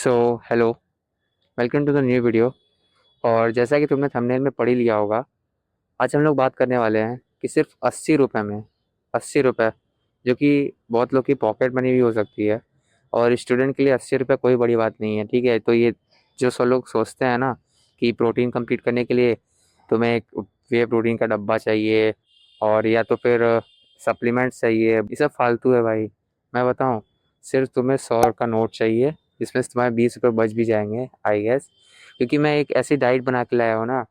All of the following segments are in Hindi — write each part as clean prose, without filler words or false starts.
So hello, welcome to the new video. और जैसा कि तुमने थंबनेल में पढ़ ही लिया होगा, आज हम लोग बात करने वाले हैं कि सिर्फ 80 रुपये में 80 रुपये, जो कि बहुत लोग की पॉकेट मनी भी हो सकती है। और स्टूडेंट के लिए 80 रुपये कोई बड़ी बात नहीं है, ठीक है। तो ये जो सब लोग सोचते हैं ना कि प्रोटीन कंप्लीट करने के लिए तुम्हें एक वे प्रोटीन का डब्बा चाहिए और या तो फिर सप्लीमेंट्स चाहिए, ये सब फालतू है भाई। मैं बताऊं, सिर्फ तुम्हें 100 का नोट चाहिए जिसमें से तुम्हारे 20 रुपये बच भी जाएंगे आई गेस। क्योंकि मैं एक ऐसी डाइट बना के लाया हूँ ना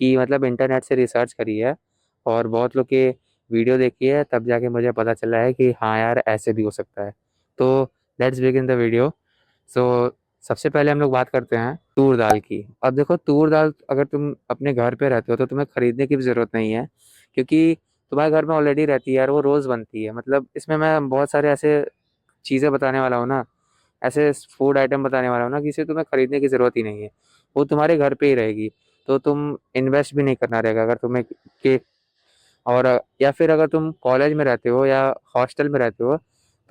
कि मतलब इंटरनेट से रिसर्च करी है और बहुत लोग के वीडियो देखी है, तब जाके मुझे पता चला है कि हाँ यार ऐसे भी हो सकता है। तो लेट्स बिगिन द वीडियो। सो सबसे पहले हम लोग बात करते हैं तूर दाल की। अब देखो, तूर दाल अगर तुम अपने घर पे रहते हो तो तुम्हें खरीदने की भी ज़रूरत नहीं है, क्योंकि तुम्हारे घर में ऑलरेडी रहती है और वो रोज़ बनती है। मतलब इसमें मैं बहुत सारे ऐसे चीज़ें बताने वाला हूँ ना, ऐसे फूड आइटम बताने वाला हूँ ना कि इसे तुम्हें खरीदने की ज़रूरत ही नहीं है, वो तुम्हारे घर पे ही रहेगी। तो तुम इन्वेस्ट भी नहीं करना रहेगा अगर तुम्हें के और या फिर अगर तुम कॉलेज में रहते हो या हॉस्टल में रहते हो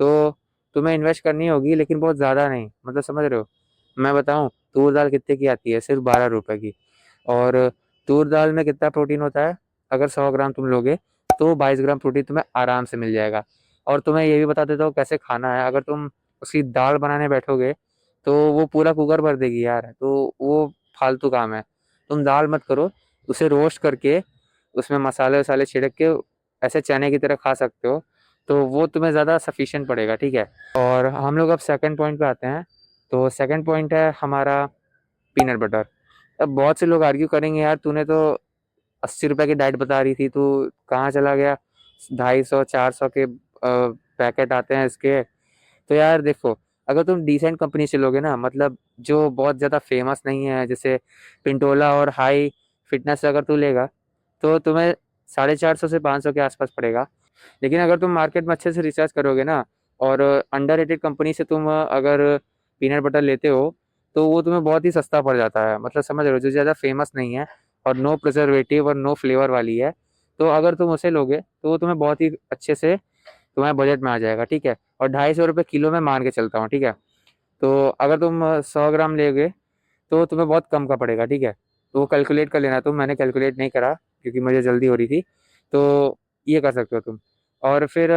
तो तुम्हें इन्वेस्ट करनी होगी, लेकिन बहुत ज़्यादा नहीं। मतलब समझ रहे हो? मैं बताऊँ, तूर दाल कितने की आती है? सिर्फ 12 रुपए की। और तूर दाल में कितना प्रोटीन होता है? अगर 100 ग्राम तुम लोगे तो 22 ग्राम प्रोटीन तुम्हें आराम से मिल जाएगा। और तुम्हें ये भी बता देता हूँ कैसे खाना है। अगर तुम उसकी दाल बनाने बैठोगे तो वो पूरा कुकर भर देगी यार, तो वो फालतू काम है। तुम दाल मत करो, उसे रोस्ट करके उसमें मसाले वसाले छिड़क के ऐसे चने की तरह खा सकते हो, तो वो तुम्हें ज़्यादा सफिशिएंट पड़ेगा, ठीक है। और हम लोग अब सेकंड पॉइंट पे आते हैं। तो सेकंड पॉइंट है हमारा पीनट बटर। अब बहुत से लोग आर्ग्यू करेंगे, यार तूने तो 80 रुपए की डाइट बता रही थी, तू कहाँ चला गया? 250 400 के पैकेट आते हैं इसके। तो यार देखो, अगर तुम डिसेंट कंपनी से लोगे ना, मतलब जो बहुत ज़्यादा फेमस नहीं है, जैसे पिंटोला और हाई फिटनेस से अगर तू लेगा तो तुम्हें 450 से 500 के आसपास पड़ेगा। लेकिन अगर तुम मार्केट में अच्छे से रिसर्च करोगे ना और अंडररेटेड कंपनी से तुम अगर पीनट बटर लेते हो तो वो तुम्हें बहुत ही सस्ता पड़ जाता है। मतलब समझ रहे हो, जो ज़्यादा फेमस नहीं है और नो प्रिजर्वेटिव और नो फ्लेवर वाली है, तो अगर तुम उसे लोगे तो वो तुम्हें बहुत ही अच्छे से तुम्हारे बजट में आ जाएगा, ठीक है। और 250 रुपये किलो में मान के चलता हूँ, ठीक है। तो अगर तुम 100 ग्राम लोगे तो तुम्हें बहुत कम का पड़ेगा, ठीक है। तो वो कैलकुलेट कर लेना तुम, मैंने कैलकुलेट नहीं करा क्योंकि मुझे जल्दी हो रही थी। तो ये कर सकते हो तुम। और फिर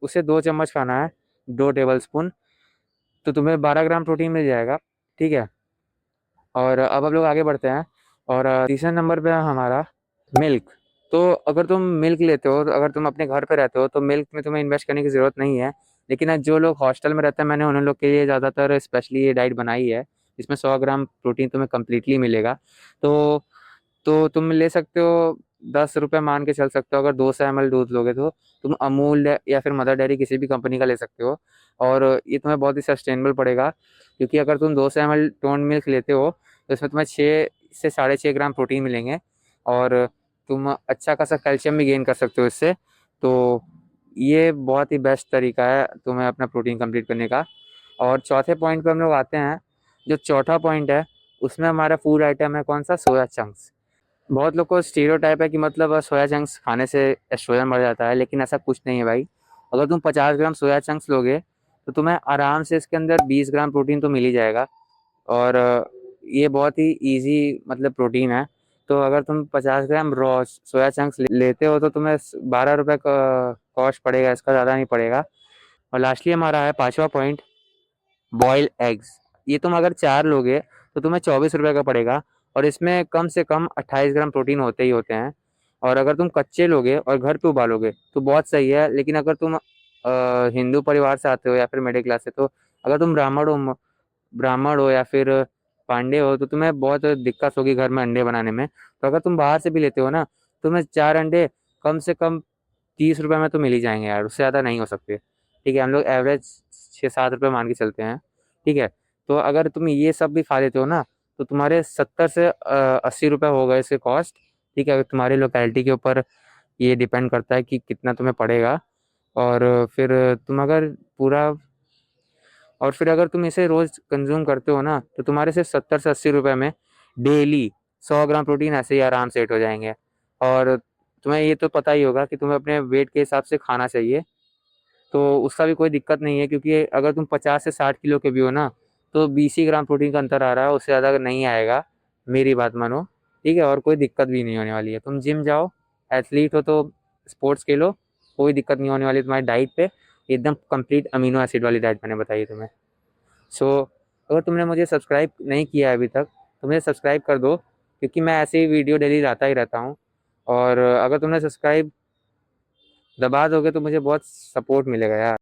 उसे 2 चम्मच खाना है, 2 टेबल स्पून, तो तुम्हें 12 ग्राम प्रोटीन मिल जाएगा, ठीक है। और अब हम लोग आगे बढ़ते हैं। और तीसरे नंबर पे है हमारा मिल्क। तो अगर तुम मिल्क लेते हो, तो अगर तुम अपने घर पे रहते हो तो मिल्क में तुम्हें इन्वेस्ट करने की ज़रूरत नहीं है। लेकिन जो लोग हॉस्टल में रहते हैं, मैंने उन लोग के लिए ज़्यादातर स्पेशली ये डाइट बनाई है, जिसमें 100 ग्राम प्रोटीन तुम्हें कम्प्लीटली मिलेगा। तो तुम ले सकते हो, 10 रुपये मान के चल सकते हो। अगर 200 ml दूध लोगे तो तुम अमूल या फिर मदर डेयरी किसी भी कंपनी का ले सकते हो। और ये तुम्हें बहुत ही सस्टेनेबल पड़ेगा, क्योंकि अगर तुम 200 ml टोन मिल्क लेते हो तो इसमें तुम्हें 6 से 6.5 ग्राम प्रोटीन मिलेंगे और तुम अच्छा खासा कैल्शियम भी गेन कर सकते हो इससे। तो ये बहुत ही बेस्ट तरीका है तुम्हें अपना प्रोटीन कंप्लीट करने का। और चौथे पॉइंट पे हम लोग आते हैं। जो चौथा पॉइंट है उसमें हमारा फूड आइटम है कौन सा? Soya chunks. बहुत लोग को स्टीरियोटाइप है कि मतलब सोया चंक्स खाने से एस्ट्रोजन बढ़ जाता है, लेकिन ऐसा कुछ नहीं है भाई। अगर तुम 50 ग्राम सोया चंक्स लोगे तो तुम्हें आराम से इसके अंदर 20 ग्राम प्रोटीन तो मिल ही जाएगा। और ये बहुत ही इजी मतलब प्रोटीन है। तो अगर तुम 50 ग्राम रॉ सोया चंक्स लेते हो तो तुम्हें 12 रुपये का कॉस्ट पड़ेगा, इसका ज़्यादा नहीं पड़ेगा। और लास्टली हमारा है पांचवा पॉइंट, बॉयल एग्स। ये तुम अगर 4 लोगे तो तुम्हें 24 रुपये का पड़ेगा और इसमें कम से कम 28 ग्राम प्रोटीन होते ही होते हैं। और अगर तुम कच्चे लोगे और घर पे उबालोगे तो बहुत सही है। लेकिन अगर तुम हिंदू परिवार से आते हो या फिर मिडिल क्लास से, तो अगर तुम ब्राह्मण हो या फिर पांडे हो तो तुम्हें बहुत दिक्कत होगी घर में अंडे बनाने में। तो अगर तुम बाहर से भी लेते हो ना, तुम्हें 4 अंडे कम से कम 30 रुपये में तो मिल ही जाएंगे यार, उससे ज़्यादा नहीं हो सकते, ठीक है। हम लोग एवरेज 6 7 रुपये मान के चलते हैं, ठीक है। तो अगर तुम ये सब भी खा लेते हो ना तो तुम्हारे 70 से 80 रुपये हो गए इसके कॉस्ट, ठीक है। तुम्हारी लोकेलिटी के ऊपर ये डिपेंड करता है कि कितना तुम्हें पड़ेगा। और फिर तुम अगर पूरा और फिर अगर तुम इसे रोज़ कंज्यूम करते हो ना तो तुम्हारे सिर्फ 70 से 80 रुपये में डेली 100 ग्राम प्रोटीन ऐसे ही आराम से हिट हो जाएंगे। और तुम्हें ये तो पता ही होगा कि तुम्हें अपने वेट के हिसाब से खाना चाहिए, तो उसका भी कोई दिक्कत नहीं है, क्योंकि अगर तुम 50 से 60 किलो के भी हो ना तो 20 ही ग्राम प्रोटीन का अंतर आ रहा है, उससे ज़्यादा नहीं आएगा, मेरी बात मानो, ठीक है। और कोई दिक्कत भी नहीं होने वाली है। तुम जिम जाओ, एथलीट हो तो स्पोर्ट्स खेलो, कोई दिक्कत नहीं होने वाली तुम्हारी डाइट पे। एकदम कंप्लीट अमीनो एसिड वाली डाइट मैंने बताई तुम्हें। सो अगर तुमने मुझे सब्सक्राइब नहीं किया है अभी तक तो मुझे सब्सक्राइब कर दो, क्योंकि मैं ऐसे ही वीडियो डेली लाता ही रहता हूँ। और अगर तुमने सब्सक्राइब दबा दोगे तो मुझे बहुत सपोर्ट मिलेगा यार।